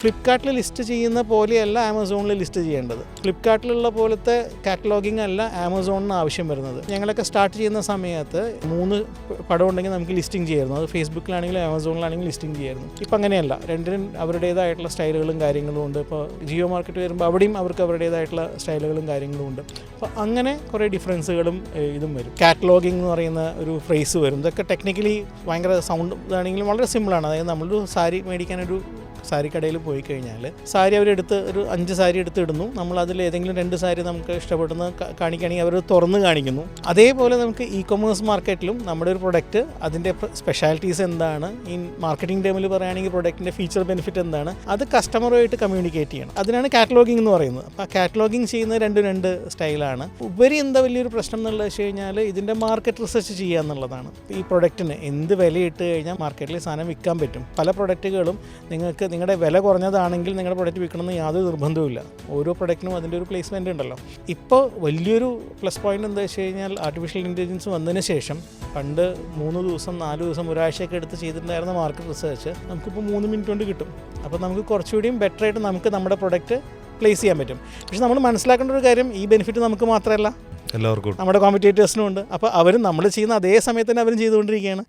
ഫ്ലിപ്കാർട്ടിൽ ലിസ്റ്റ് ചെയ്യുന്ന പോലെയല്ല ആമസോണിൽ ലിസ്റ്റ് ചെയ്യേണ്ടത്. ഫ്ലിപ്കാർട്ടിലുള്ള പോലത്തെ കാറ്റലോഗിങ് അല്ല ആമസോണിന് ആവശ്യം വരുന്നത്. ഞങ്ങളൊക്കെ സ്റ്റാർട്ട് ചെയ്യുന്ന സമയത്ത് 3 പടം ഉണ്ടെങ്കിൽ നമുക്ക് ലിസ്റ്റിംഗ് ചെയ്യായിരുന്നു. അത് ഫേസ്ബുക്കിലാണെങ്കിലും ആമസോണിലാണെങ്കിലും ലിസ്റ്റിംഗ് ചെയ്യായിരുന്നു. ഇപ്പം അങ്ങനെയല്ല. രണ്ടിനും അവരുടേതായിട്ടുള്ള സ്റ്റൈലുകളും കാര്യങ്ങളും ഉണ്ട്. ഇപ്പോൾ ജിയോ മാർക്കറ്റ് വരുമ്പോൾ അവിടെയും അവർക്ക് അവരുടേതായിട്ടുള്ള സ്റ്റൈലുകളും കാര്യങ്ങളും ഉണ്ട്. അപ്പോൾ അങ്ങനെ കുറേ ഡിഫറൻസുകളും ഇതും വരും. കാറ്റലോഗിങ് എന്ന് പറയുന്ന ഒരു ഫ്രേസ് വരും. ഇതൊക്കെ ടെക്നിക്കലി ഭയങ്കര സൗണ്ട് ഇതാണെങ്കിലും വളരെ സിമ്പിളാണ്. അതായത് നമ്മളൊരു സാരി മേടിക്കാനൊരു സാരി കടയിൽ പോയി കഴിഞ്ഞാൽ സാരി അവരെടുത്ത് ഒരു 5 സാരി എടുത്ത് ഇടുന്നു. നമ്മൾ അതിൽ ഏതെങ്കിലും 2 സാരി നമുക്ക് ഇഷ്ടപ്പെടുന്ന കാണിക്കുകയാണെങ്കിൽ അവർ തുറന്ന് കാണിക്കുന്നു. അതേപോലെ നമുക്ക് ഇ കൊമേഴ്സ് മാർക്കറ്റിലും നമ്മുടെ ഒരു പ്രൊഡക്റ്റ് അതിൻ്റെ സ്പെഷ്യാലിറ്റീസ് എന്താണ്, ഈ മാർക്കറ്റിംഗ് ടൈമിൽ പറയുകയാണെങ്കിൽ പ്രൊഡക്റ്റിൻ്റെ ഫീച്ചർ ബെനിഫിറ്റ് എന്താണ്, അത് കസ്റ്റമറുമായിട്ട് കമ്മ്യൂണിക്കേറ്റ് ചെയ്യണം. അതിനാണ് കാറ്റലോഗിംഗ് എന്ന് പറയുന്നത്. അപ്പോൾ ആ കാറ്റലോഗിംഗ് ചെയ്യുന്നത് 2 സ്റ്റൈലാണ്. ഉപരി എന്താ വലിയൊരു പ്രശ്നം എന്നുള്ളത് വെച്ച് കഴിഞ്ഞാൽ ഇതിൻ്റെ മാർക്കറ്റ് റിസർച്ച് ചെയ്യുക എന്നുള്ളതാണ്. ഈ പ്രൊഡക്റ്റിന് എന്ത് വിലയിട്ട് കഴിഞ്ഞാൽ മാർക്കറ്റിൽ സാധനം വിൽക്കാൻ പറ്റും. പല പ്രൊഡക്റ്റുകളും നിങ്ങൾക്ക് നിങ്ങളുടെ വില കുറഞ്ഞതാണെങ്കിൽ നിങ്ങളുടെ പ്രൊഡക്റ്റ് വിൽക്കണമെന്ന് യാതൊരു നിർബന്ധവുമില്ല. ഓരോ പ്രൊഡക്റ്റിനും അതിൻ്റെ ഒരു പ്ലേസ്മെൻറ്റ് ഉണ്ടല്ലോ. ഇപ്പോൾ വലിയൊരു പ്ലസ് പോയിൻ്റ് എന്താ വെച്ച് കഴിഞ്ഞാൽ ആർട്ടിഫിഷ്യൽ ഇൻ്റലിജൻസ് വന്നതിന് ശേഷം പണ്ട് 3 ദിവസം 4 ദിവസം ഒരാഴ്ചയൊക്കെ എടുത്ത് ചെയ്തിട്ടുണ്ടായിരുന്ന മാർക്കറ്റ് റിസർച്ച് നമുക്കിപ്പോൾ 3 മിനിറ്റ് കൊണ്ട് കിട്ടും. അപ്പോൾ നമുക്ക് കുറച്ചുകൂടിയും ബെറ്ററായിട്ട് നമുക്ക് നമ്മുടെ പ്രൊഡക്റ്റ് പ്ലേസ് ചെയ്യാൻ പറ്റും. പക്ഷെ നമ്മൾ മനസ്സിലാക്കേണ്ട ഒരു കാര്യം, ഈ ബെനിഫിറ്റ് നമുക്ക് മാത്രമല്ല, എല്ലാവർക്കും നമ്മുടെ കോമ്പറ്റേറ്റേഴ്സിനും ഉണ്ട്. അപ്പോൾ അവരും നമ്മൾ ചെയ്യുന്ന അതേ സമയത്ത് തന്നെ അവരും ചെയ്തുകൊണ്ടിരിക്കുകയാണ്.